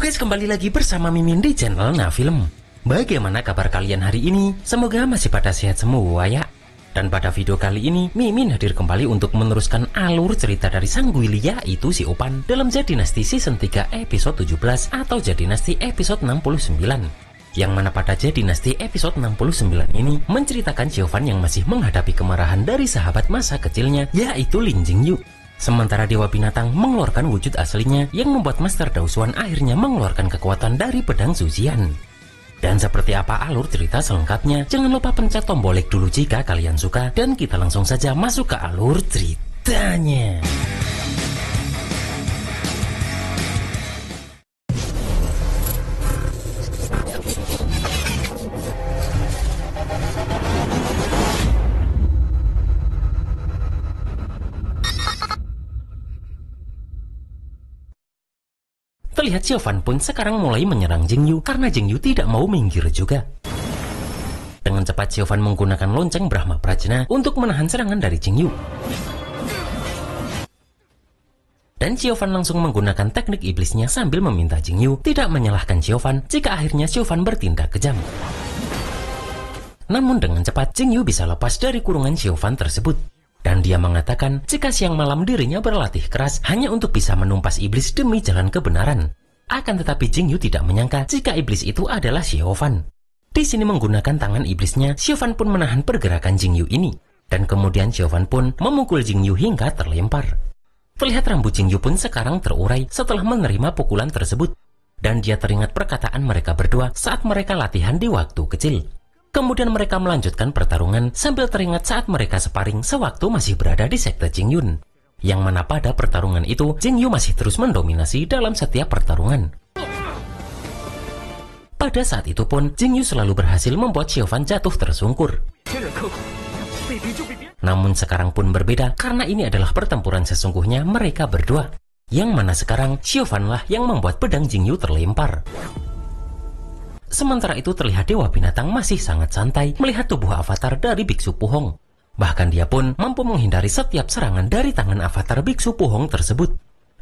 Halo guys, kembali lagi bersama Mimin di channel Nah Film. Bagaimana kabar kalian hari ini? Semoga masih pada sehat semua ya. Dan pada video kali ini, Mimin hadir kembali untuk meneruskan alur cerita dari sang Willy, yaitu si Opan, dalam Jadinasti Season 3 episode 17 atau Jadinasti episode 69. Yang mana pada Jadinasti episode 69 ini menceritakan Xiaofan yang masih menghadapi kemarahan dari sahabat masa kecilnya, yaitu Lin Jingyu. Sementara Dewa Binatang mengeluarkan wujud aslinya yang membuat Master Daosuan akhirnya mengeluarkan kekuatan dari pedang Zuzian. Dan seperti apa alur cerita selengkapnya, jangan lupa pencet tombol like dulu jika kalian suka, dan kita langsung saja masuk ke alur ceritanya. Terlihat Xiaofan pun sekarang mulai menyerang Jingyu karena Jingyu tidak mau minggir juga. Dengan cepat Xiaofan menggunakan lonceng Brahma Prajna untuk menahan serangan dari Jingyu. Dan Xiaofan langsung menggunakan teknik iblisnya sambil meminta Jingyu tidak menyalahkan Xiaofan jika akhirnya Xiaofan bertindak kejam. Namun dengan cepat Jingyu bisa lepas dari kurungan Xiaofan tersebut. Dan dia mengatakan jika siang malam dirinya berlatih keras hanya untuk bisa menumpas iblis demi jalan kebenaran. Akan tetapi Jingyu tidak menyangka jika iblis itu adalah Xiaofan. Di sini menggunakan tangan iblisnya, Xiaofan pun menahan pergerakan Jingyu ini. Dan kemudian Xiaofan pun memukul Jingyu hingga terlempar. Terlihat rambut Jingyu pun sekarang terurai setelah menerima pukulan tersebut. Dan dia teringat perkataan mereka berdua saat mereka latihan di waktu kecil. Kemudian mereka melanjutkan pertarungan sambil teringat saat mereka sparring sewaktu masih berada di sekte Jingyun. Yang mana pada pertarungan itu, Jingyu masih terus mendominasi dalam setiap pertarungan. Pada saat itu pun, Jingyu selalu berhasil membuat Xiaofan jatuh tersungkur. Namun sekarang pun berbeda karena ini adalah pertempuran sesungguhnya mereka berdua. Yang mana sekarang, Xiaofan lah yang membuat pedang Jingyu terlempar. Sementara itu terlihat Dewa Binatang masih sangat santai melihat tubuh avatar dari Biksu Puhong. Bahkan dia pun mampu menghindari setiap serangan dari tangan avatar Biksu Puhong tersebut.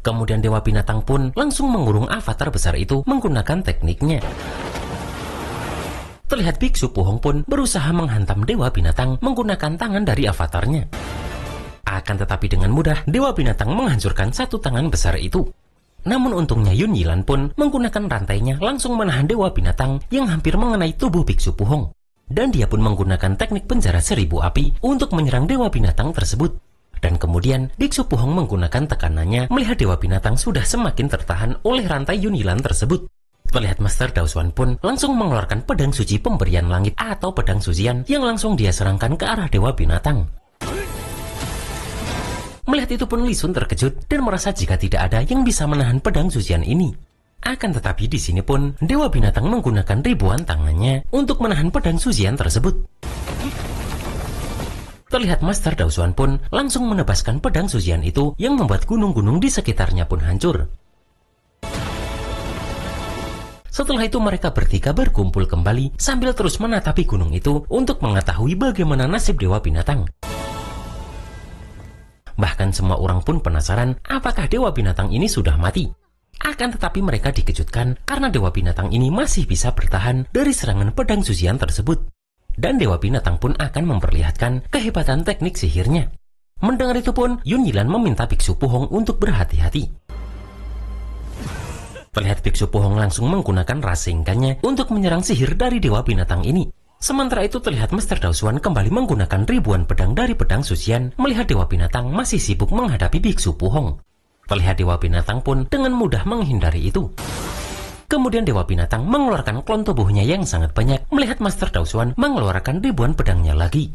Kemudian Dewa Binatang pun langsung mengurung avatar besar itu menggunakan tekniknya. Terlihat Biksu Puhong pun berusaha menghantam Dewa Binatang menggunakan tangan dari avatarnya. Akan tetapi dengan mudah Dewa Binatang menghancurkan satu tangan besar itu. Namun untungnya Yun Yilan pun menggunakan rantainya langsung menahan Dewa Binatang yang hampir mengenai tubuh Biksu Puhong. Dan dia pun menggunakan teknik penjara 1000 api untuk menyerang Dewa Binatang tersebut. Dan kemudian Biksu Puhong menggunakan tekanannya melihat Dewa Binatang sudah semakin tertahan oleh rantai Yun Yilan tersebut. Terlihat Master Daosuan pun langsung mengeluarkan pedang suci pemberian langit atau pedang Zuzian yang langsung dia serangkan ke arah Dewa Binatang. Melihat itu pun Li Sun terkejut dan merasa jika tidak ada yang bisa menahan pedang Zuzian ini. Akan tetapi di sini pun Dewa Binatang menggunakan ribuan tangannya untuk menahan pedang Zuzian tersebut. Terlihat Master Daosuan pun langsung menebaskan pedang Zuzian itu yang membuat gunung-gunung di sekitarnya pun hancur. Setelah itu mereka bertiga berkumpul kembali sambil terus menatapi gunung itu untuk mengetahui bagaimana nasib Dewa Binatang. Bahkan semua orang pun penasaran apakah Dewa Binatang ini sudah mati. Akan tetapi mereka dikejutkan karena Dewa Binatang ini masih bisa bertahan dari serangan pedang Zuzian tersebut. Dan Dewa Binatang pun akan memperlihatkan kehebatan teknik sihirnya. Mendengar itu pun Yun Yilan meminta Biksu Puhong untuk berhati-hati. Terlihat Biksu Puhong langsung menggunakan rasingkannya untuk menyerang sihir dari Dewa Binatang ini. Sementara itu terlihat Master Daosuan kembali menggunakan ribuan pedang dari pedang Zuzian melihat Dewa Binatang masih sibuk menghadapi Biksu Puhong. Terlihat Dewa Binatang pun dengan mudah menghindari itu. Kemudian Dewa Binatang mengeluarkan klon tubuhnya yang sangat banyak melihat Master Daosuan mengeluarkan ribuan pedangnya lagi.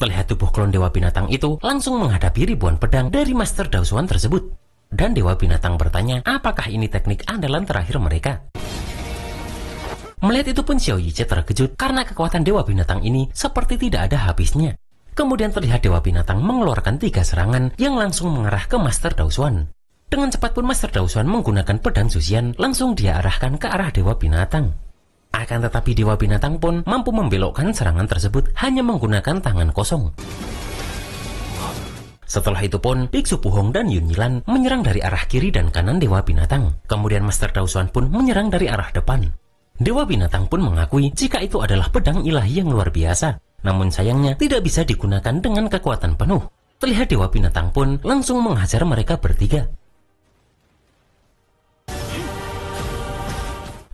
Terlihat tubuh klon Dewa Binatang itu langsung menghadapi ribuan pedang dari Master Daosuan tersebut. Dan Dewa Binatang bertanya apakah ini teknik andalan terakhir mereka. Melihat itu pun Xiao Yiche terkejut karena kekuatan Dewa Binatang ini seperti tidak ada habisnya. Kemudian terlihat Dewa Binatang mengeluarkan 3 serangan yang langsung mengarah ke Master Daosuan. Dengan cepat pun Master Daosuan menggunakan pedang Zuzian langsung dia arahkan ke arah Dewa Binatang. Akan tetapi Dewa Binatang pun mampu membelokkan serangan tersebut hanya menggunakan tangan kosong. Setelah itu pun, Biksu Puhong dan Yun Yilan menyerang dari arah kiri dan kanan Dewa Binatang. Kemudian Master Daosuan pun menyerang dari arah depan. Dewa Binatang pun mengakui jika itu adalah pedang ilahi yang luar biasa. Namun sayangnya tidak bisa digunakan dengan kekuatan penuh. Terlihat Dewa Binatang pun langsung menghajar mereka bertiga.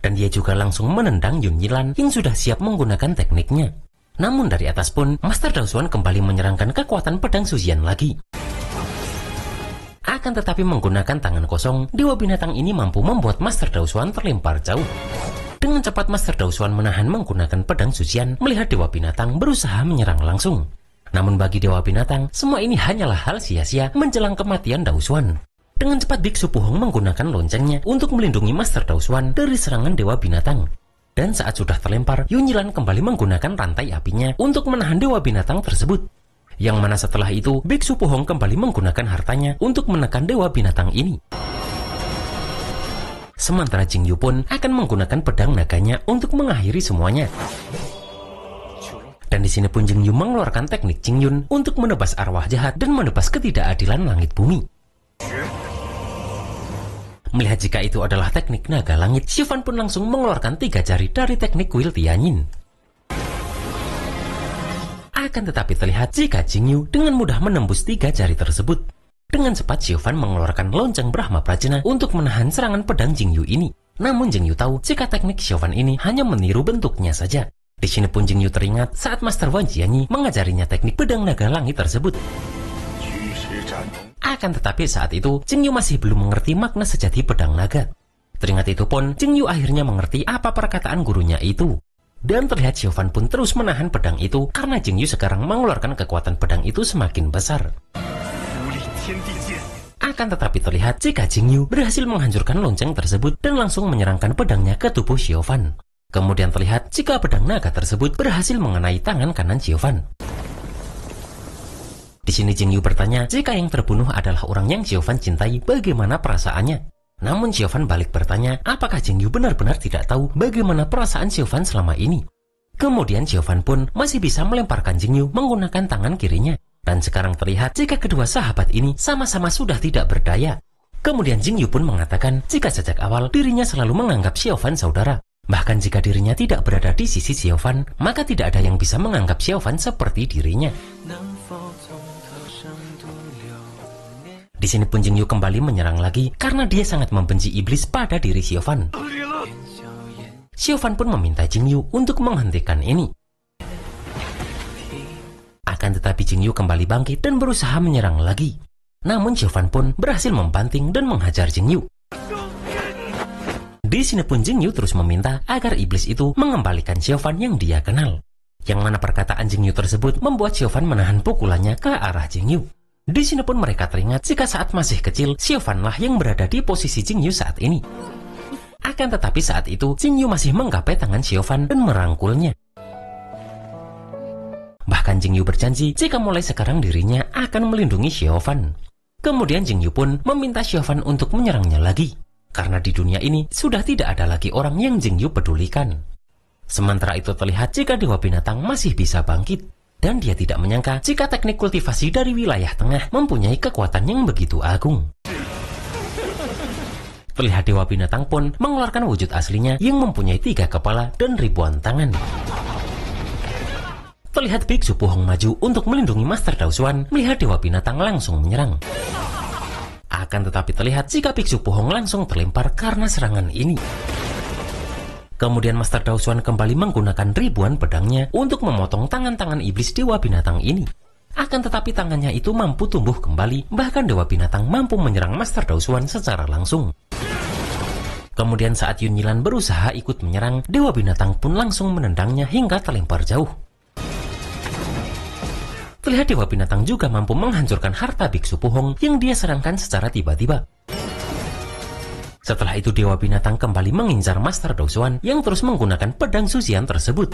Dan dia juga langsung menendang Yun Yilan yang sudah siap menggunakan tekniknya. Namun dari atas pun, Master Daosuan kembali menyerangkan kekuatan pedang Suzian lagi. Akan tetapi menggunakan tangan kosong, Dewa Binatang ini mampu membuat Master Daosuan terlempar jauh. Dengan cepat Master Daosuan menahan menggunakan pedang Suzian melihat Dewa Binatang berusaha menyerang langsung. Namun bagi Dewa Binatang, semua ini hanyalah hal sia-sia menjelang kematian Daosuan. Dengan cepat Biksu Puhong menggunakan loncengnya untuk melindungi Master Daosuan dari serangan Dewa Binatang. Dan saat sudah terlempar, Yun Yilan kembali menggunakan rantai apinya untuk menahan Dewa Binatang tersebut. Yang mana setelah itu, Biksu Puhong kembali menggunakan hartanya untuk menekan Dewa Binatang ini. Sementara Jingyu pun akan menggunakan pedang naganya untuk mengakhiri semuanya. Dan di sini pun Jingyu mengeluarkan teknik Jingyun untuk menebas arwah jahat dan menebas ketidakadilan langit bumi. Melihat jika itu adalah teknik naga langit, Xiufan pun langsung mengeluarkan 3 jari dari teknik kuil Tianyin. Akan tetapi terlihat jika Jingyu dengan mudah menembus 3 jari tersebut. Dengan cepat Xiufan mengeluarkan lonceng Brahma Prajna untuk menahan serangan pedang Jingyu ini. Namun Jingyu tahu jika teknik Xiufan ini hanya meniru bentuknya saja. Di sini pun Jingyu teringat saat Master Wan Jianyi mengajarinya teknik pedang naga langit tersebut. Akan tetapi saat itu Jingyu masih belum mengerti makna sejati pedang naga. Teringat itu pun Jingyu akhirnya mengerti apa perkataan gurunya itu. Dan terlihat Xiufan pun terus menahan pedang itu karena Jingyu sekarang mengeluarkan kekuatan pedang itu semakin besar. Akan tetapi terlihat jika Jingyu berhasil menghancurkan lonceng tersebut dan langsung menyerangkan pedangnya ke tubuh Xiufan. Kemudian terlihat jika pedang naga tersebut berhasil mengenai tangan kanan Xiufan. Di sini Jingyu bertanya jika yang terbunuh adalah orang yang Xiufan cintai, bagaimana perasaannya. Namun Xiufan balik bertanya apakah Jingyu benar-benar tidak tahu bagaimana perasaan Xiufan selama ini. Kemudian Xiufan pun masih bisa melemparkan Jingyu menggunakan tangan kirinya. Dan sekarang terlihat jika kedua sahabat ini sama-sama sudah tidak berdaya. Kemudian Jingyu pun mengatakan jika sejak awal dirinya selalu menganggap Xiufan saudara. Bahkan jika dirinya tidak berada di sisi Xiufan, maka tidak ada yang bisa menganggap Xiufan seperti dirinya. Di sini pun Jingyu kembali menyerang lagi karena dia sangat membenci iblis pada diri Xiufan. Xiufan pun meminta Jingyu untuk menghentikan ini. Akan tetapi Jingyu kembali bangkit dan berusaha menyerang lagi. Namun Xiufan pun berhasil membanting dan menghajar Jingyu. Di sini pun Jingyu terus meminta agar iblis itu mengembalikan Xiufan yang dia kenal. Yang mana perkataan Jingyu tersebut membuat Xiufan menahan pukulannya ke arah Jingyu. Di sini pun mereka teringat jika saat masih kecil Xiufan lah yang berada di posisi Jingyu saat ini. Akan tetapi saat itu Jingyu masih menggapai tangan Xiufan dan merangkulnya. Bahkan Jingyu berjanji jika mulai sekarang dirinya akan melindungi Xiufan. Kemudian Jingyu pun meminta Xiufan untuk menyerangnya lagi. Karena di dunia ini sudah tidak ada lagi orang yang Jingyu pedulikan. Sementara itu terlihat jika Dewa Binatang masih bisa bangkit. Dan dia tidak menyangka jika teknik kultivasi dari wilayah tengah mempunyai kekuatan yang begitu agung. Terlihat Dewa Binatang pun mengeluarkan wujud aslinya yang mempunyai 3 kepala dan ribuan tangan. Terlihat Biksu Puhong maju untuk melindungi Master Daosuan melihat Dewa Binatang langsung menyerang. Akan tetapi terlihat jika Biksu Puhong langsung terlempar karena serangan ini. Kemudian Master Daosuan kembali menggunakan ribuan pedangnya untuk memotong tangan-tangan iblis Dewa Binatang ini. Akan tetapi tangannya itu mampu tumbuh kembali, bahkan Dewa Binatang mampu menyerang Master Daosuan secara langsung. Kemudian saat Yun Yilan berusaha ikut menyerang, Dewa Binatang pun langsung menendangnya hingga terlempar jauh. Terlihat Dewa Binatang juga mampu menghancurkan harta Biksu Puhong yang dia serangkan secara tiba-tiba. Setelah itu Dewa Binatang kembali mengincar Master Daosuan yang terus menggunakan pedang Suzian tersebut.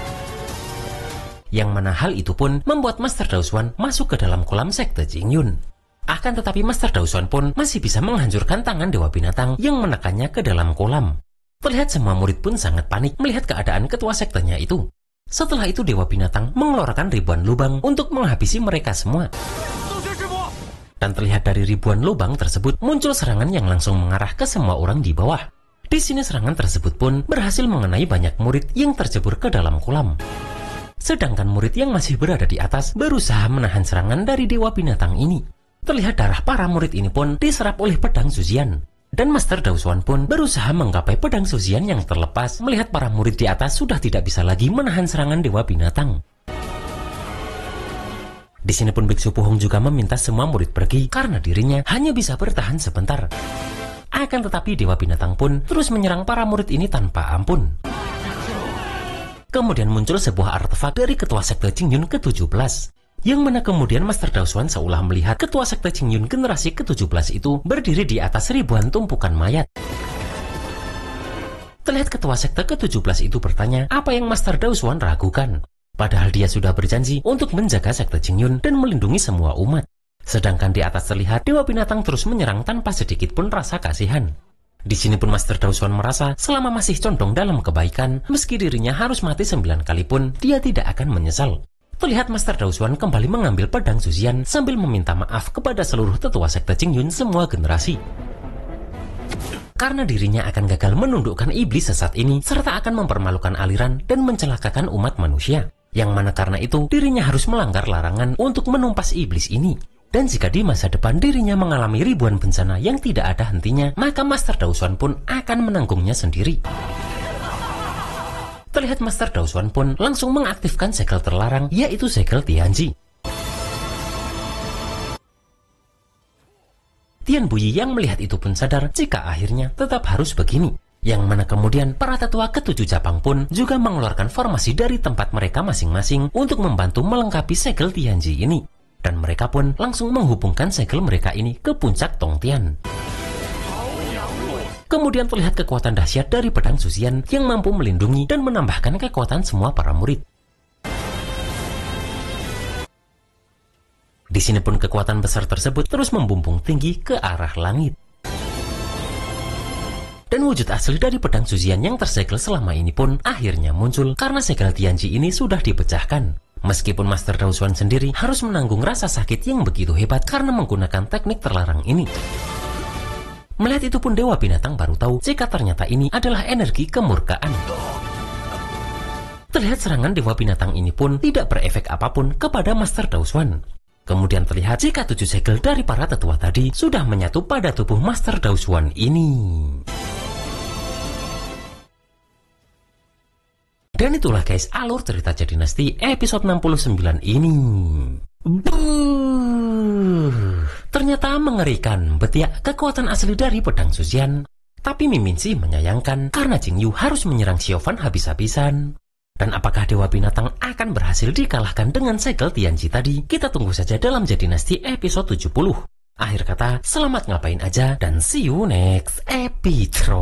Yang mana hal itu pun membuat Master Daosuan masuk ke dalam kolam sekte Jingyun. Akan tetapi Master Daosuan pun masih bisa menghancurkan tangan Dewa Binatang yang menekannya ke dalam kolam. Terlihat semua murid pun sangat panik melihat keadaan ketua sektenya itu. Setelah itu Dewa Binatang mengeluarkan ribuan lubang untuk menghabisi mereka semua. Dan terlihat dari ribuan lubang tersebut muncul serangan yang langsung mengarah ke semua orang di bawah. Di sini serangan tersebut pun berhasil mengenai banyak murid yang terjebur ke dalam kolam. Sedangkan murid yang masih berada di atas berusaha menahan serangan dari Dewa Binatang ini. Terlihat darah para murid ini pun diserap oleh pedang Zuzian. Dan Master Daoshuan pun berusaha menggapai pedang Zuzian yang terlepas melihat para murid di atas sudah tidak bisa lagi menahan serangan Dewa Binatang. Di sini pun Biksu Pu Hong juga meminta semua murid pergi karena dirinya hanya bisa bertahan sebentar. Akan tetapi Dewa Binatang pun terus menyerang para murid ini tanpa ampun. Kemudian muncul sebuah artefak dari ketua sekte Qingyun ke-17, yang mana kemudian Master Daoshuan seolah melihat ketua sekte Qingyun generasi ke-17 itu berdiri di atas ribuan tumpukan mayat. Terlihat ketua sekte ke-17 itu bertanya apa yang Master Daoshuan ragukan. Padahal dia sudah berjanji untuk menjaga sekte Qingyun dan melindungi semua umat. Sedangkan di atas terlihat Dewa Binatang terus menyerang tanpa sedikit pun rasa kasihan. Di sini pun Master Daoshuan merasa selama masih condong dalam kebaikan, meski dirinya harus mati 9 kali pun, dia tidak akan menyesal. Terlihat Master Daoshuan kembali mengambil pedang Zuzian sambil meminta maaf kepada seluruh tetua sekte Qingyun semua generasi. Karena dirinya akan gagal menundukkan iblis sesat ini, serta akan mempermalukan aliran dan mencelakakan umat manusia. Yang mana karena itu dirinya harus melanggar larangan untuk menumpas iblis ini. Dan jika di masa depan dirinya mengalami ribuan bencana yang tidak ada hentinya, maka Master Daoshuan pun akan menanggungnya sendiri. Terlihat Master Daoshuan pun langsung mengaktifkan segel terlarang, yaitu segel Tianji. Tian Buyi yang melihat itu pun sadar jika akhirnya tetap harus begini. Yang mana kemudian para tetua ke-7 Jepang pun juga mengeluarkan formasi dari tempat mereka masing-masing untuk membantu melengkapi segel Tianji ini. Dan mereka pun langsung menghubungkan segel mereka ini ke puncak Tongtian. Kemudian terlihat kekuatan dahsyat dari pedang Zuzian yang mampu melindungi dan menambahkan kekuatan semua para murid. Di sini pun kekuatan besar tersebut terus membumbung tinggi ke arah langit. Dan wujud asli dari pedang Zuzian yang tersegel selama ini pun akhirnya muncul karena segel Tianji ini sudah dipecahkan. Meskipun Master Daoshuan sendiri harus menanggung rasa sakit yang begitu hebat karena menggunakan teknik terlarang ini. Melihat itu pun Dewa Binatang baru tahu jika ternyata ini adalah energi kemurkaan. Terlihat serangan Dewa Binatang ini pun tidak berefek apapun kepada Master Daoshuan. Kemudian terlihat jika 7 segel dari para tetua tadi sudah menyatu pada tubuh Master Daoshuan ini. Dan itulah guys alur cerita Jade Dynasty episode 69 ini. Ternyata mengerikan betiak kekuatan asli dari pedang Zuzian. Tapi Mimin sih menyayangkan karena Jing Yu harus menyerang Xiaofan habis-habisan. Dan apakah Dewa Binatang akan berhasil dikalahkan dengan segel Tianji tadi? Kita tunggu saja dalam Jade Dynasty episode 70. Akhir kata, selamat ngapain aja dan see you next episode.